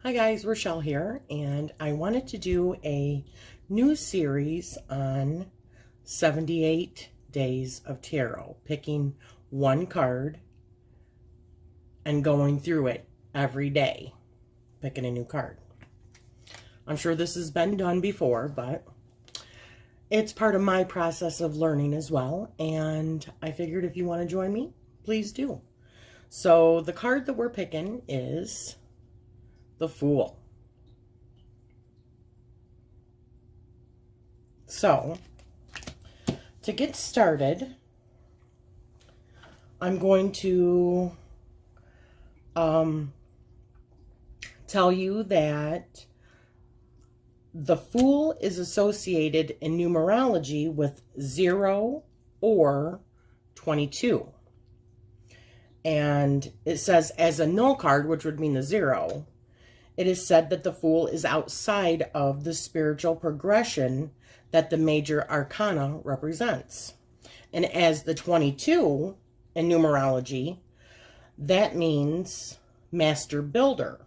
Hi guys, Rachele here, and I wanted to do a new series on 78 days of tarot, picking one card and going through it every day, picking a new card. I'm sure this has been done before, but it's part of my process of learning as well, and I figured if you want to join me, please do. So the card that we're picking is the Fool. So, to get started, I'm going to tell you that the Fool is associated in numerology with 0 or 22. And it says as a null card, which would mean the 0, it is said that the Fool is outside of the spiritual progression that the major arcana represents. And as the 22 in numerology, that means master builder.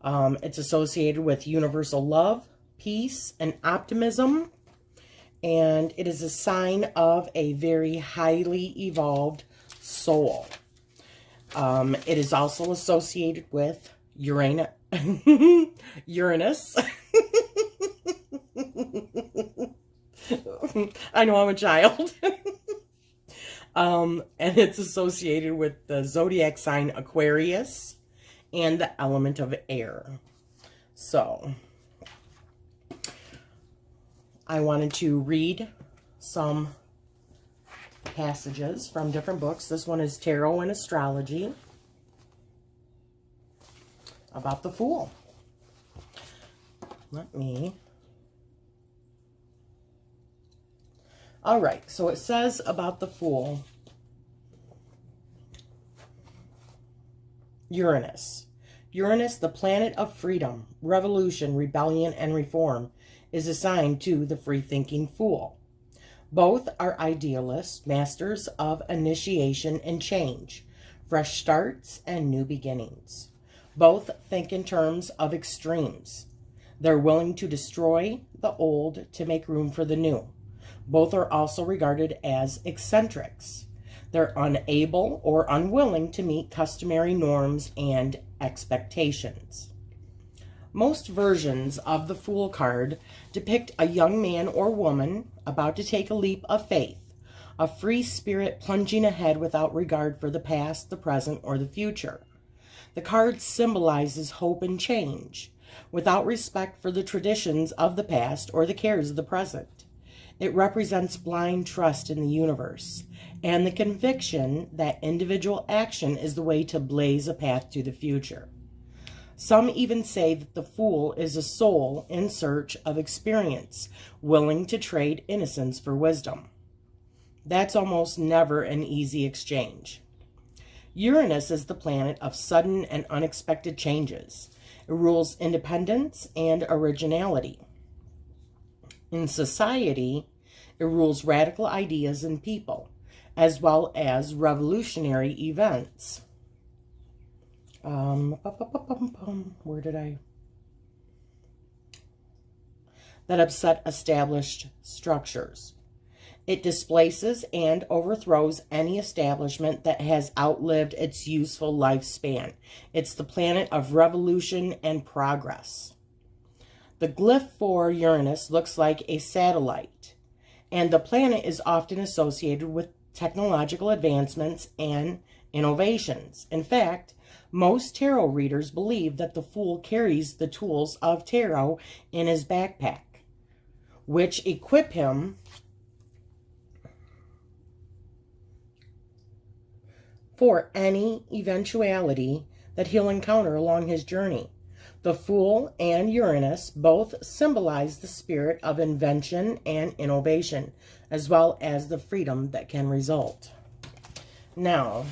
It's associated with universal love, peace, and optimism. And it is a sign of a very highly evolved soul. It is also associated with Uranus. I know I'm a child. And it's associated with the zodiac sign Aquarius and the element of air. So, I wanted to read some passages from different books. This one is Tarot and Astrology about the Fool. All right, so it says about the Fool, Uranus. Uranus, the planet of freedom, revolution, rebellion, and reform, is assigned to the free-thinking Fool. Both are idealists, masters of initiation and change, fresh starts and new beginnings. Both think in terms of extremes. They're willing to destroy the old to make room for the new. Both are also regarded as eccentrics. They're unable or unwilling to meet customary norms and expectations. Most versions of the Fool card depict a young man or woman about to take a leap of faith, a free spirit plunging ahead without regard for the past, the present, or the future. The card symbolizes hope and change, without respect for the traditions of the past or the cares of the present. It represents blind trust in the universe and the conviction that individual action is the way to blaze a path to the future. Some even say that the Fool is a soul in search of experience, willing to trade innocence for wisdom. That's almost never an easy exchange. Uranus is the planet of sudden and unexpected changes. It rules independence and originality. In society, it rules radical ideas and people, as well as revolutionary events. That upset established structures. It displaces and overthrows any establishment that has outlived its useful lifespan. It's the planet of revolution and progress. The glyph for Uranus looks like a satellite, and the planet is often associated with technological advancements and innovations. In fact, most tarot readers believe that the Fool carries the tools of tarot in his backpack, which equip him for any eventuality that he'll encounter along his journey. The Fool and Uranus both symbolize the spirit of invention and innovation, as well as the freedom that can result. Now,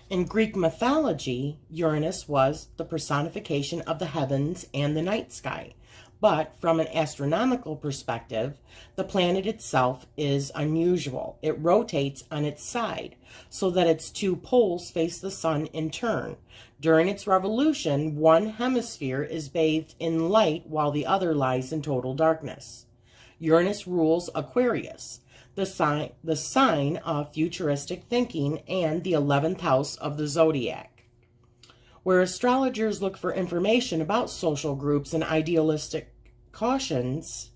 in Greek mythology, Uranus was the personification of the heavens and the night sky, But from an astronomical perspective, the planet itself is unusual. It rotates on its side so that its two poles face the sun in turn. During its revolution, one hemisphere is bathed in light while the other lies in total darkness. Uranus rules Aquarius, the sign of futuristic thinking and the 11th house of the zodiac, where astrologers look for information about social groups and idealistic causes.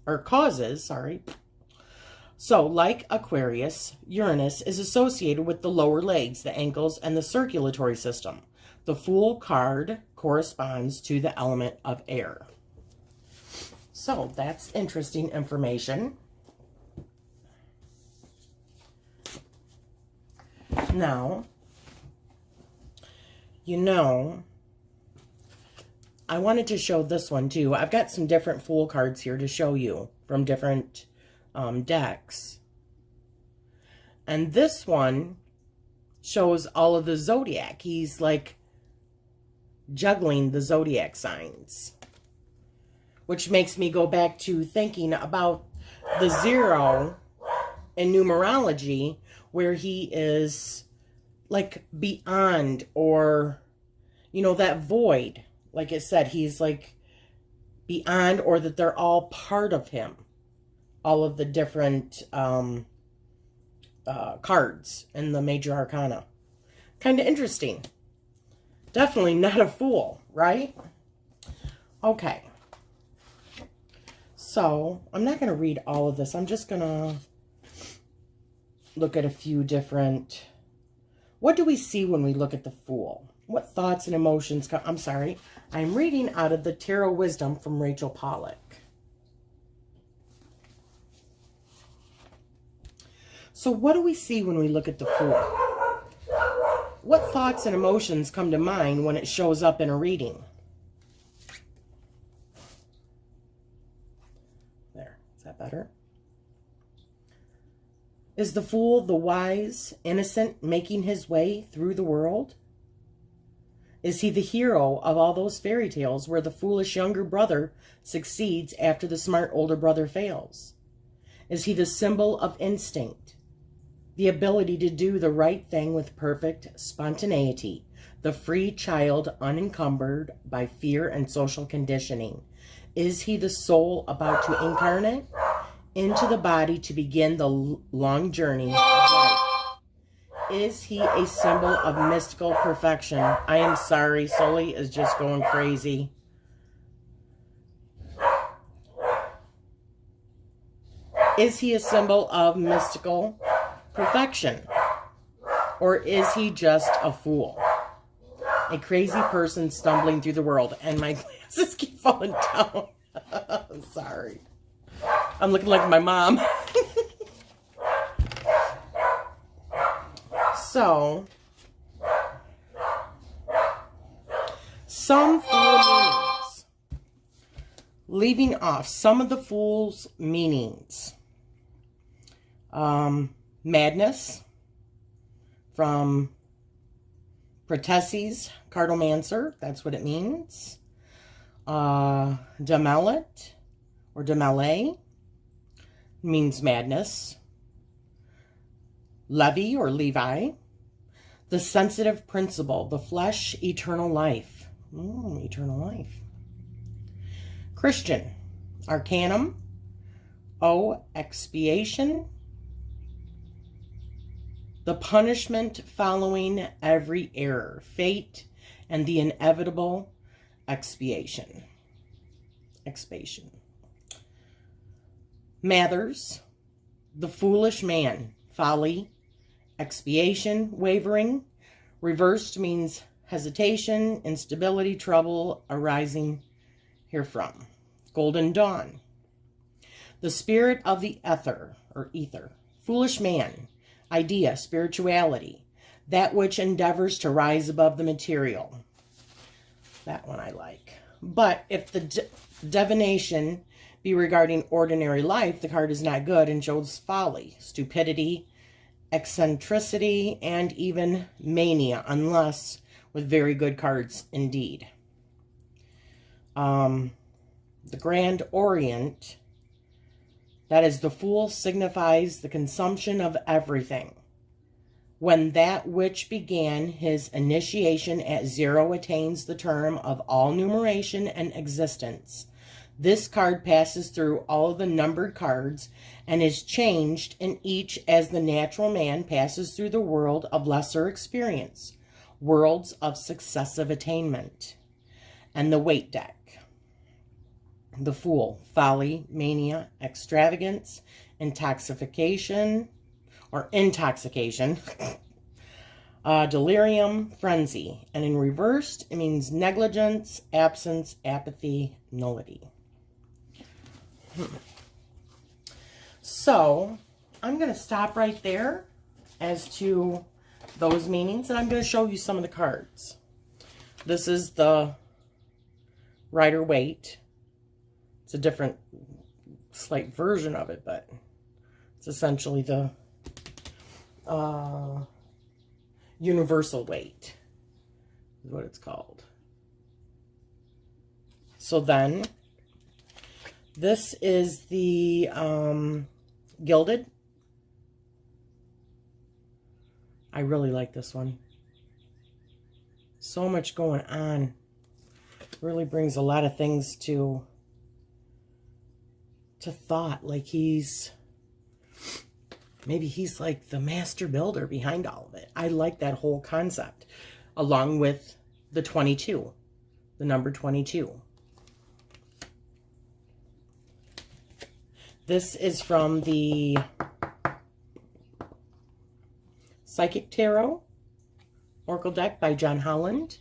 So, like Aquarius, Uranus is associated with the lower legs, the ankles, and the circulatory system. The Fool card corresponds to the element of air. So, that's interesting information. Now, I wanted to show this one too. I've got some different Fool cards here to show you from different decks. And this one shows all of the zodiac. He's like juggling the zodiac signs, which makes me go back to thinking about the 0 in numerology, where he is like beyond, or that void. Like it said, he's like beyond, or that they're all part of him. All of the different cards in the major arcana. Kind of interesting. Definitely not a fool, right? Okay. So, I'm not going to read all of this. I'm just going to look at a few different... What do we see when we look at the Fool? What thoughts and emotions come... I'm sorry. I'm reading out of the Tarot Wisdom from Rachele Pollock. So what do we see when we look at the Fool? What thoughts and emotions come to mind when it shows up in a reading? There. Is that better? Is the Fool the wise, innocent, making his way through the world? Is he the hero of all those fairy tales where the foolish younger brother succeeds after the smart older brother fails? Is he the symbol of instinct, the ability to do the right thing with perfect spontaneity, the free child unencumbered by fear and social conditioning? Is he the soul about to incarnate into the body to begin the long journey of life? Is he a symbol of mystical perfection? I am sorry, Sully is just going crazy. Is he a symbol of mystical perfection? Or is he just a fool? A crazy person stumbling through the world. And my glasses keep falling down. I'm sorry. I'm looking like my mom. So, some Fool meanings. Leaving off some of the Fool's meanings. Madness from Prateses, Cartomancer. That's what it means. Demelet or Demele means madness. Levi or Levi. The sensitive principle. The flesh, eternal life. Eternal life. Christian. Arcanum. Expiation. The punishment following every error. Fate and the inevitable expiation. Expiation. Mathers. The foolish man. Folly. Expiation, wavering. Reversed means hesitation, instability, trouble arising herefrom. Golden dawn. The spirit of the ether or ether. Foolish man. Idea, spirituality. That which endeavors to rise above the material. That one I like. But if the divination be regarding ordinary life, the card is not good and shows folly, stupidity, eccentricity, and even mania, unless with very good cards indeed. The the Grand Orient. That is, the Fool signifies the consumption of everything. When that which began his initiation at 0 attains the term of all numeration and existence, this card passes through all the numbered cards and is changed in each as the natural man passes through the world of lesser experience, worlds of successive attainment. And the Weight deck. The Fool, folly, mania, extravagance, intoxication, delirium, frenzy. And in reversed, it means negligence, absence, apathy, nullity. So, I'm going to stop right there as to those meanings, and I'm going to show you some of the cards. This is the Rider-Waite. It's a different, slight version of it, but it's essentially the universal weight is what it's called. So then, this is the Gilded. I really like this one. So much going on. Really brings a lot of things to thought. Like maybe he's like the master builder behind all of it. I like that whole concept, along with the 22, the number 22. This is from the Psychic Tarot Oracle deck by John Holland.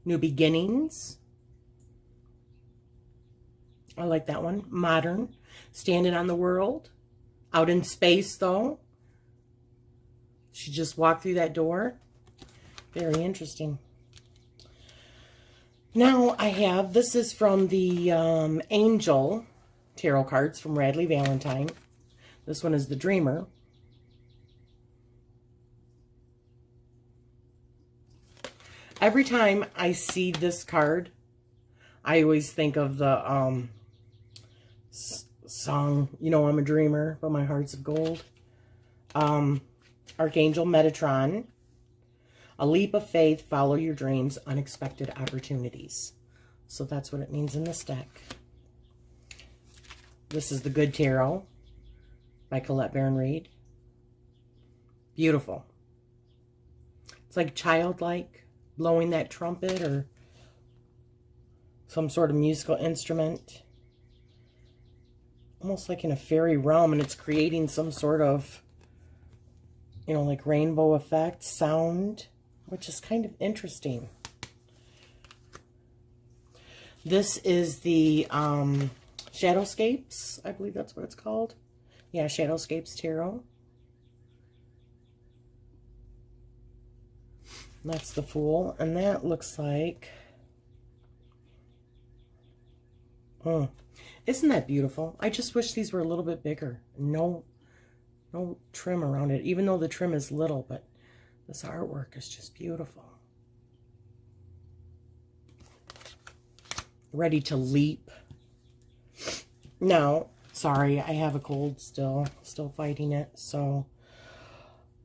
New Beginnings. I like that one. Modern. Standing on the World. Out in space, though. She just walked through that door. Very interesting. Now I have, this is from the Angel Tarot cards from Radley Valentine. This one is the Dreamer. Every time I see this card, I always think of the song, you know, I'm a dreamer, but my heart's of gold. Archangel Metatron. A leap of faith, follow your dreams, unexpected opportunities. So that's what it means in this deck. This is the Good Tarot by Colette Baron Reid. Beautiful. It's like childlike, blowing that trumpet or some sort of musical instrument. Almost like in a fairy realm, and it's creating some sort of, you know, like rainbow effect, sound, which is kind of interesting. This is the Shadowscapes, I believe that's what it's called. Yeah, Shadowscapes Tarot. That's the Fool, and that looks like, isn't that beautiful? I just wish these were a little bit bigger. No trim around it, even though the trim is little, but this artwork is just beautiful. Ready to leap. Now, sorry, I have a cold still fighting it. So,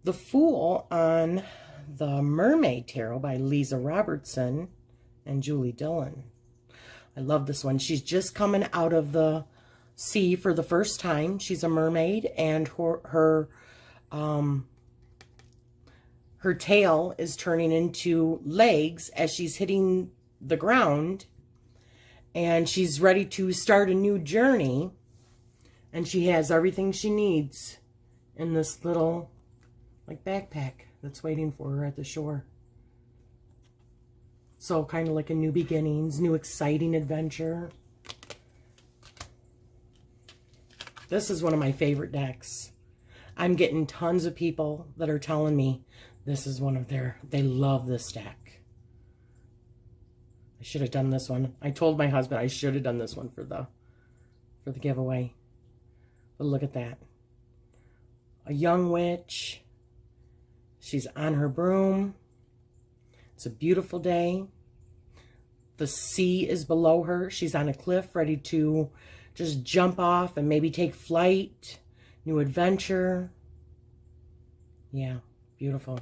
the Fool on the Mermaid Tarot by Lisa Robertson and Julie Dillon. I love this one. She's just coming out of the sea for the first time. She's a mermaid, and her tail is turning into legs as she's hitting the ground, and she's ready to start a new journey, and she has everything she needs in this little like backpack that's waiting for her at the shore. So kind of like a new beginnings, new exciting adventure. This is one of my favorite decks. I'm getting tons of people that are telling me this is one of they love this deck. I should have done this one. I told my husband I should have done this one for the giveaway. But look at that. A young witch. She's on her broom. It's a beautiful day. The sea is below her. She's on a cliff ready to just jump off and maybe take flight. New adventure. Yeah, beautiful.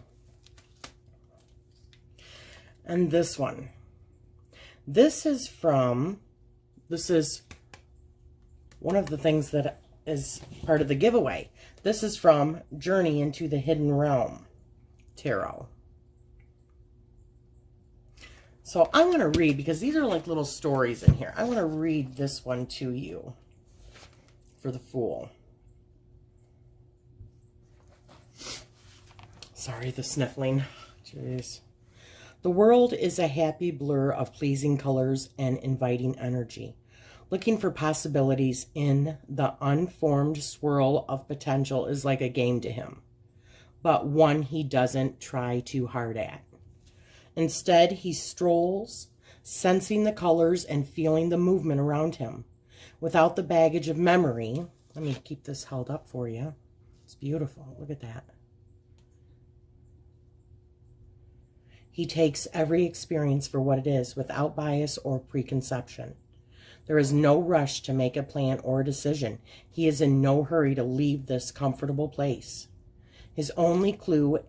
And this one. This is one of the things that is part of the giveaway. This is from Journey into the Hidden Realm Tarot. So I'm going to read, because these are like little stories in here. I want to read this one to you for the Fool. Sorry, the sniffling. Jeez. The world is a happy blur of pleasing colors and inviting energy. Looking for possibilities in the unformed swirl of potential is like a game to him, but one he doesn't try too hard at. Instead, he strolls, sensing the colors and feeling the movement around him. Without the baggage of memory, let me keep this held up for you. It's beautiful. Look at that. He takes every experience for what it is, without bias or preconception. There is no rush to make a plan or a decision. He is in no hurry to leave this comfortable place. His only clue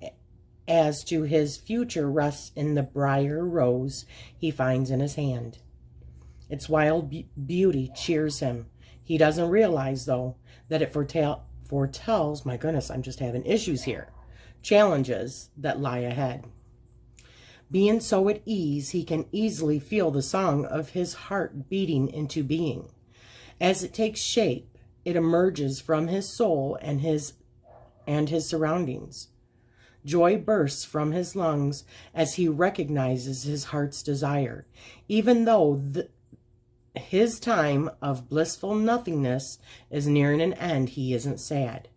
as to his future rests in the briar rose he finds in his hand. Its wild beauty cheers him. He doesn't realize, though, that it foretells, my goodness, I'm just having issues here, challenges that lie ahead. Being so at ease, he can easily feel the song of his heart beating into being. As it takes shape, it emerges from his soul and his surroundings. Joy bursts from his lungs as he recognizes his heart's desire. Even though his time of blissful nothingness is nearing an end, he isn't sad.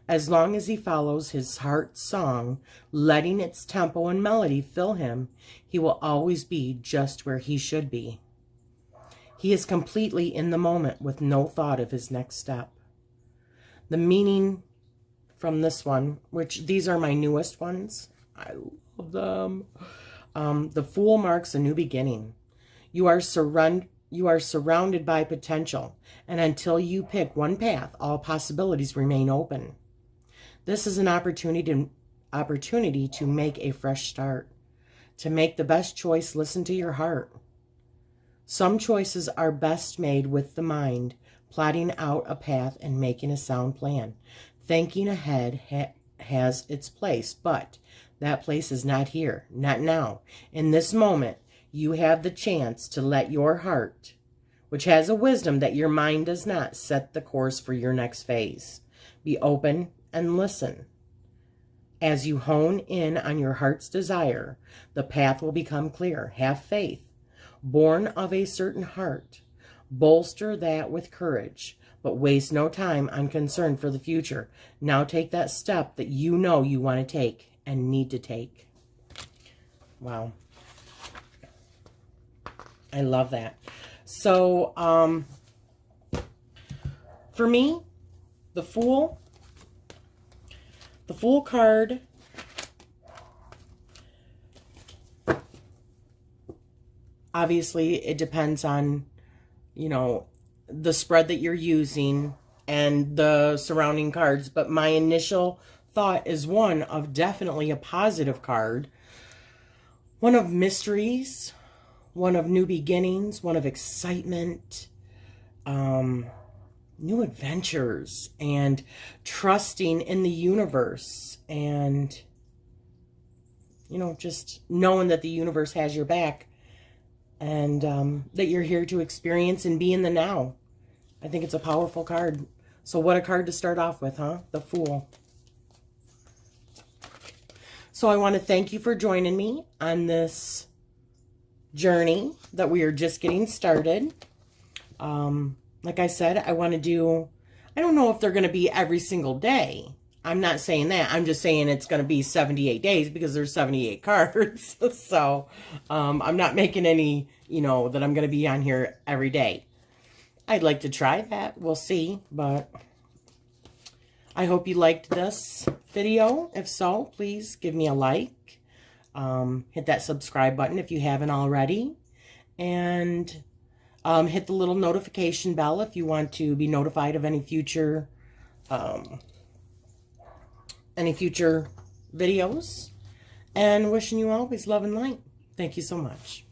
As long as he follows his heart's song, letting its tempo and melody fill him, he will always be just where he should be. He is completely in the moment with no thought of his next step. The meaning from this one, which these are my newest ones, I love them. The Fool marks a new beginning. You are surrounded by potential, and until you pick one path, all possibilities remain open. This is an opportunity to make a fresh start. To make the best choice, listen to your heart. Some choices are best made with the mind, plotting out a path and making a sound plan. Thinking ahead has its place, but that place is not here, not now. In this moment, you have the chance to let your heart, which has a wisdom that your mind does not, set the course for your next phase. Be open and listen. As you hone in on your heart's desire, the path will become clear. Have faith. Born of a certain heart, bolster that with courage, but waste no time on concern for the future. Now take that step that you know you want to take and need to take. Wow. I love that. So, for me, the Fool card obviously it depends on, you know, the spread that you're using and the surrounding cards, but my initial thought is one of definitely a positive card, one of mysteries, one of new beginnings, one of excitement, new adventures, and trusting in the universe, and, you know, just knowing that the universe has your back, and that you're here to experience and be in the now. I think it's a powerful card. So what a card to start off with, huh? The Fool. So I want to thank you for joining me on this journey that we are just getting started. Like I said, I want to do, I don't know if they're going to be every single day. I'm not saying that. I'm just saying it's going to be 78 days because there's 78 cards. So I'm not making any, you know, that I'm going to be on here every day. I'd like to try that. We'll see. But I hope you liked this video. If so, please give me a like. Hit that subscribe button if you haven't already. and hit the little notification bell if you want to be notified of any future videos. And wishing you always love and light. Thank you so much.